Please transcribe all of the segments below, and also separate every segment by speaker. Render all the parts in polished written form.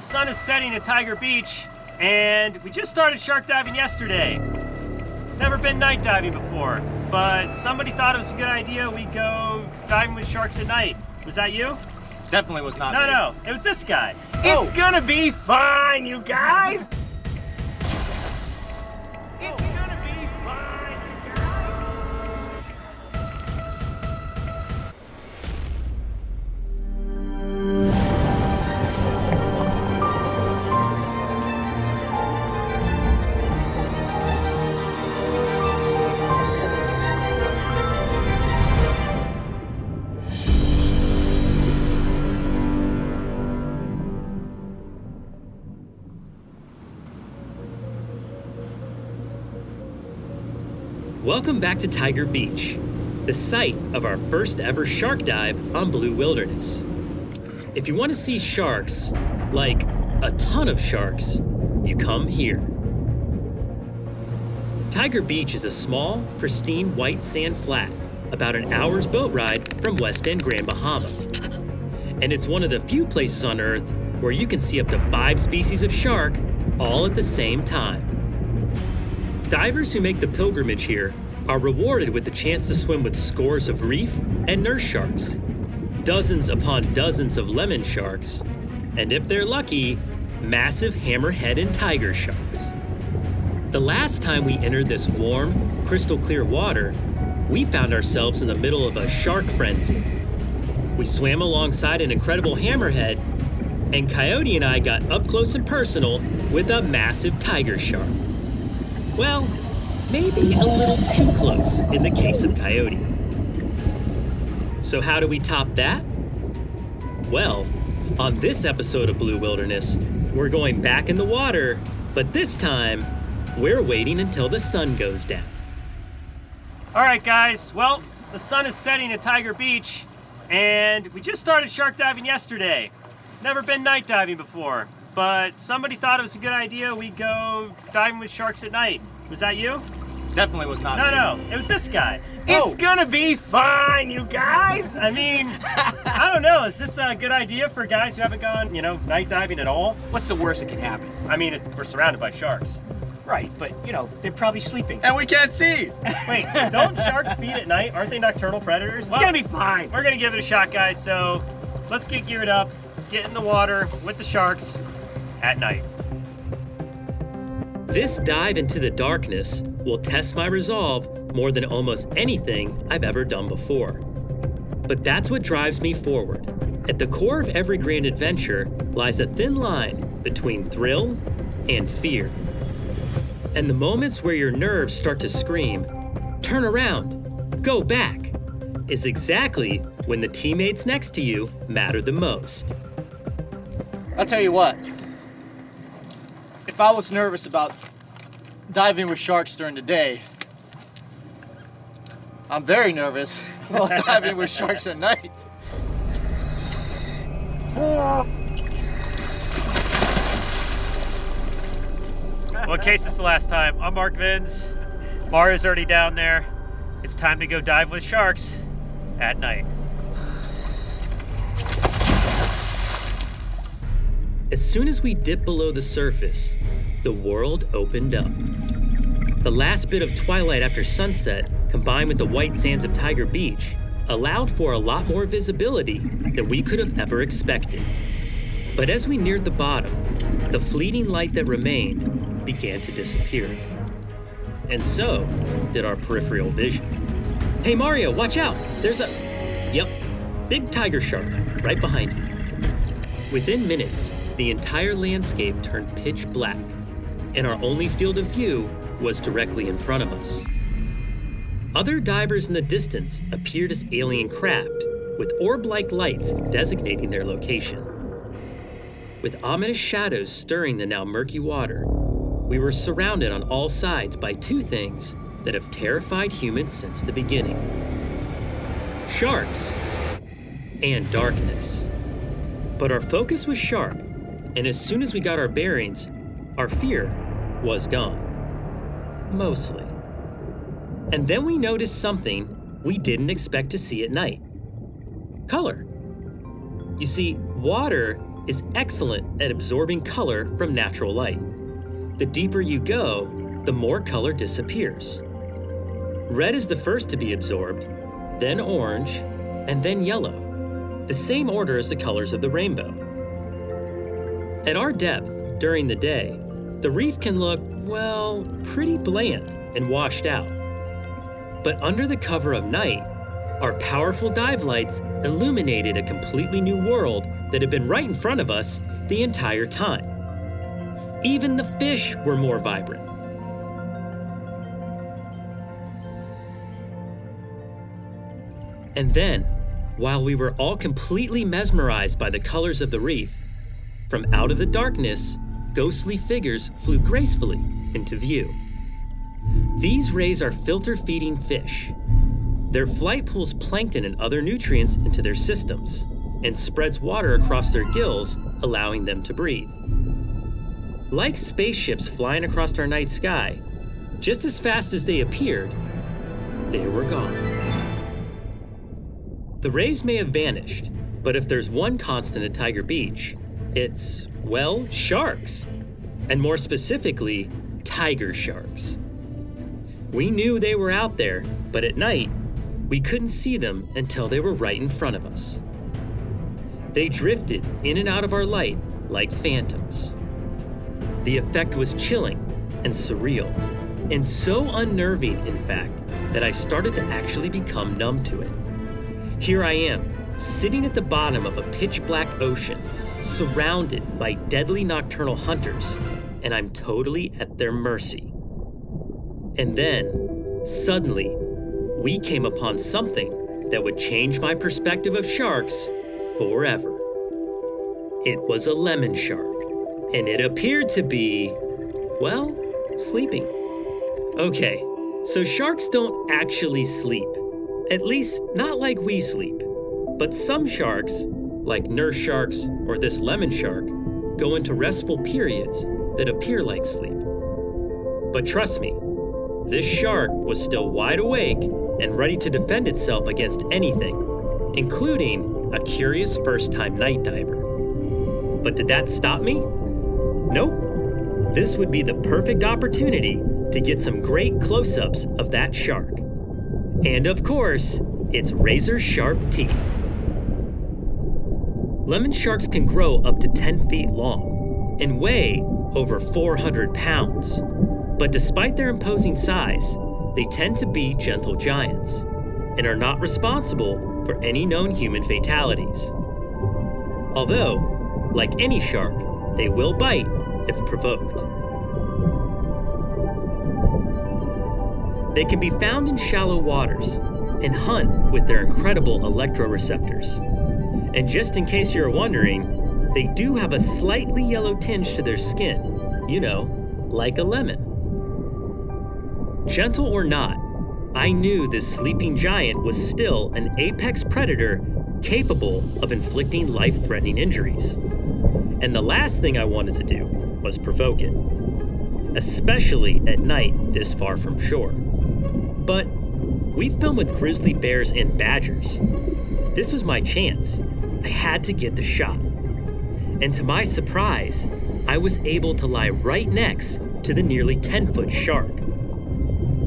Speaker 1: sun is setting at Tiger Beach, and we just started shark diving yesterday. Never been night diving before, but somebody thought it was a good idea we go diving with sharks at night. Was that you?
Speaker 2: Definitely was not me.
Speaker 1: No, it was this guy.
Speaker 3: It's gonna be fine, you guys! It's gonna be fine, you guys!
Speaker 4: Welcome back to Tiger Beach, the site of our first ever shark dive on Blue Wilderness. If you want to see sharks, like a ton of sharks, you come here. Tiger Beach is a small, pristine white sand flat, about an hour's boat ride from West End, Grand Bahama. And it's one of the few places on Earth where you can see up to 5 species of shark all at the same time. Divers who make the pilgrimage here are rewarded with the chance to swim with scores of reef and nurse sharks, dozens upon dozens of lemon sharks, and if they're lucky, massive hammerhead and tiger sharks. The last time we entered this warm, crystal clear water, we found ourselves in the middle of a shark frenzy. We swam alongside an incredible hammerhead, and Coyote and I got up close and personal with a massive tiger shark. Well, maybe a little too close in the case of Coyote. So how do we top that? Well, on this episode of Blue Wilderness, we're going back in the water, but this time, we're waiting until the sun goes down.
Speaker 1: All right, guys. Well, the sun is setting at Tiger Beach, and we just started shark diving yesterday. Never been night diving before, but somebody thought it was a good idea we go diving with sharks at night. Was that you?
Speaker 2: Definitely was not me.
Speaker 1: No, it was this guy.
Speaker 3: It's gonna be fine, you guys!
Speaker 1: I mean, I don't know. Is this a good idea for guys who haven't gone, night diving at all?
Speaker 3: What's the worst that can happen?
Speaker 1: I mean, we're surrounded by sharks.
Speaker 3: Right, but, they're probably sleeping.
Speaker 2: And we can't see!
Speaker 1: Wait, don't sharks feed at night? Aren't they nocturnal predators?
Speaker 3: It's gonna be fine.
Speaker 1: We're gonna give it a shot, guys, so let's get geared up, get in the water with the sharks at night.
Speaker 4: This dive into the darkness will test my resolve more than almost anything I've ever done before. But that's what drives me forward. At the core of every grand adventure lies a thin line between thrill and fear. And the moments where your nerves start to scream, "Turn around, go back," is exactly when the teammates next to you matter the most.
Speaker 2: I'll tell you what. If I was nervous about diving with sharks during the day, I'm very nervous about diving with sharks at night.
Speaker 1: Well, in case it's the last time, I'm Mark Vins. Mario's already down there. It's time to go dive with sharks at night.
Speaker 4: As soon as we dipped below the surface, the world opened up. The last bit of twilight after sunset, combined with the white sands of Tiger Beach, allowed for a lot more visibility than we could have ever expected. But as we neared the bottom, the fleeting light that remained began to disappear. And so did our peripheral vision. Hey Mario, watch out! Yep, big tiger shark right behind you. Within minutes, the entire landscape turned pitch black, and our only field of view was directly in front of us. Other divers in the distance appeared as alien craft, with orb-like lights designating their location. With ominous shadows stirring the now murky water, we were surrounded on all sides by 2 things that have terrified humans since the beginning: sharks and darkness. But our focus was sharp, and as soon as we got our bearings, our fear was gone. Mostly. And then we noticed something we didn't expect to see at night. Color. You see, water is excellent at absorbing color from natural light. The deeper you go, the more color disappears. Red is the first to be absorbed, then orange, and then yellow, the same order as the colors of the rainbow. At our depth, during the day, the reef can look, well, pretty bland and washed out. But under the cover of night, our powerful dive lights illuminated a completely new world that had been right in front of us the entire time. Even the fish were more vibrant. And then, while we were all completely mesmerized by the colors of the reef, from out of the darkness, ghostly figures flew gracefully into view. These rays are filter-feeding fish. Their flight pulls plankton and other nutrients into their systems and spreads water across their gills, allowing them to breathe. Like spaceships flying across our night sky, just as fast as they appeared, they were gone. The rays may have vanished, but if there's one constant at Tiger Beach, it's, well, sharks. And more specifically, tiger sharks. We knew they were out there, but at night, we couldn't see them until they were right in front of us. They drifted in and out of our light like phantoms. The effect was chilling and surreal, and so unnerving, in fact, that I started to actually become numb to it. Here I am, sitting at the bottom of a pitch-black ocean, surrounded by deadly nocturnal hunters, and I'm totally at their mercy. And then, suddenly, we came upon something that would change my perspective of sharks forever. It was a lemon shark, and it appeared to be, well, sleeping. Okay, so sharks don't actually sleep, at least not like we sleep. But some sharks, like nurse sharks or this lemon shark, go into restful periods that appear like sleep. But trust me, this shark was still wide awake and ready to defend itself against anything, including a curious first-time night diver. But did that stop me? Nope. This would be the perfect opportunity to get some great close-ups of that shark. And of course, its razor-sharp teeth. Lemon sharks can grow up to 10 feet long and weigh over 400 pounds. But despite their imposing size, they tend to be gentle giants and are not responsible for any known human fatalities. Although, like any shark, they will bite if provoked. They can be found in shallow waters and hunt with their incredible electroreceptors. And just in case you're wondering, they do have a slightly yellow tinge to their skin, you know, like a lemon. Gentle or not, I knew this sleeping giant was still an apex predator capable of inflicting life-threatening injuries. And the last thing I wanted to do was provoke it, especially at night this far from shore. But we filmed with grizzly bears and badgers. This was my chance. I had to get the shot. And to my surprise, I was able to lie right next to the nearly 10-foot shark.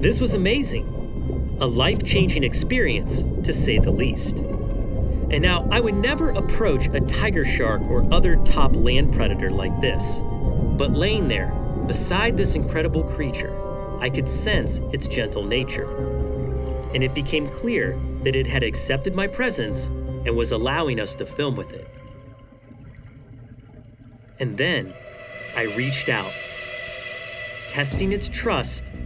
Speaker 4: This was amazing, a life-changing experience to say the least. And now I would never approach a tiger shark or other top land predator like this, but laying there beside this incredible creature, I could sense its gentle nature. And it became clear that it had accepted my presence and was allowing us to film with it. And then I reached out, testing its trust.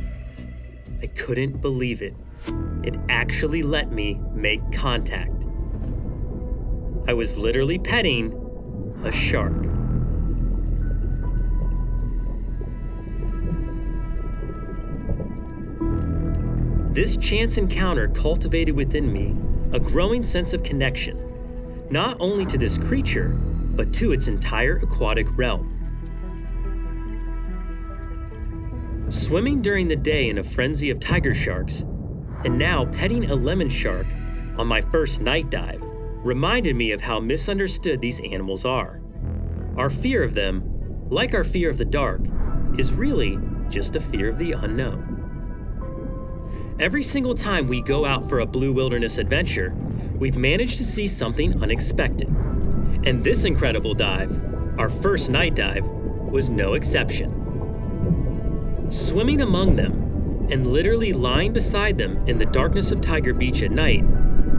Speaker 4: I couldn't believe it. It actually let me make contact. I was literally petting a shark. This chance encounter cultivated within me a growing sense of connection, not only to this creature, but to its entire aquatic realm. Swimming during the day in a frenzy of tiger sharks, and now petting a lemon shark on my first night dive, reminded me of how misunderstood these animals are. Our fear of them, like our fear of the dark, is really just a fear of the unknown. Every single time we go out for a blue wilderness adventure, we've managed to see something unexpected. And this incredible dive, our first night dive, was no exception. Swimming among them, and literally lying beside them in the darkness of Tiger Beach at night,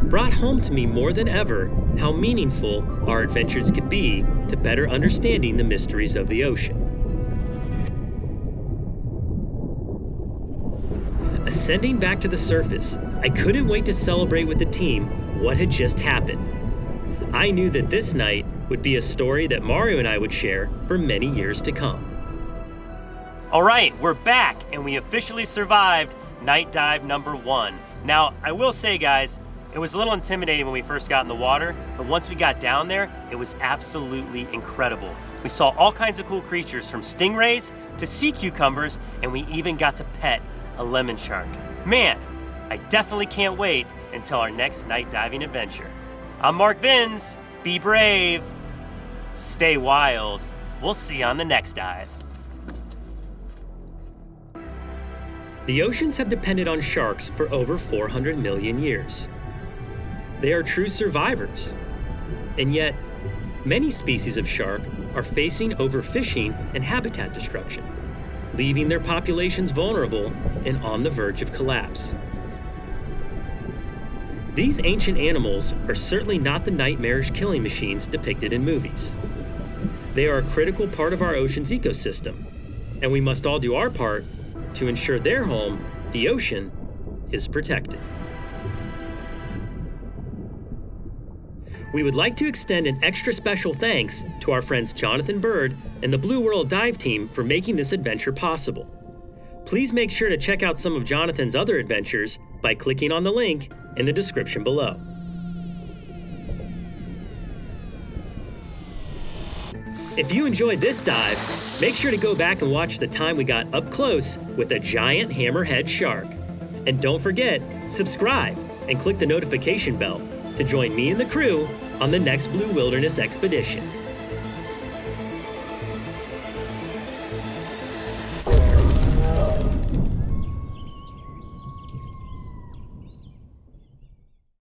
Speaker 4: brought home to me more than ever how meaningful our adventures could be to better understanding the mysteries of the ocean. Ascending back to the surface, I couldn't wait to celebrate with the team what had just happened. I knew that this night would be a story that Mario and I would share for many years to come.
Speaker 1: All right, we're back, and we officially survived night dive number 1. Now, I will say, guys, it was a little intimidating when we first got in the water, but once we got down there, it was absolutely incredible. We saw all kinds of cool creatures, from stingrays to sea cucumbers, and we even got to pet a lemon shark. Man, I definitely can't wait until our next night diving adventure. I'm Mark Vins. Be brave. Stay wild. We'll see you on the next dive.
Speaker 4: The oceans have depended on sharks for over 400 million years. They are true survivors. And yet, many species of shark are facing overfishing and habitat destruction, leaving their populations vulnerable and on the verge of collapse. These ancient animals are certainly not the nightmarish killing machines depicted in movies. They are a critical part of our ocean's ecosystem, and we must all do our part to ensure their home, the ocean, is protected. We would like to extend an extra special thanks to our friends Jonathan Bird and the Blue World Dive Team for making this adventure possible. Please make sure to check out some of Jonathan's other adventures by clicking on the link in the description below. If you enjoyed this dive, make sure to go back and watch the time we got up close with a giant hammerhead shark. And don't forget, subscribe and click the notification bell to join me and the crew on the next Blue Wilderness expedition.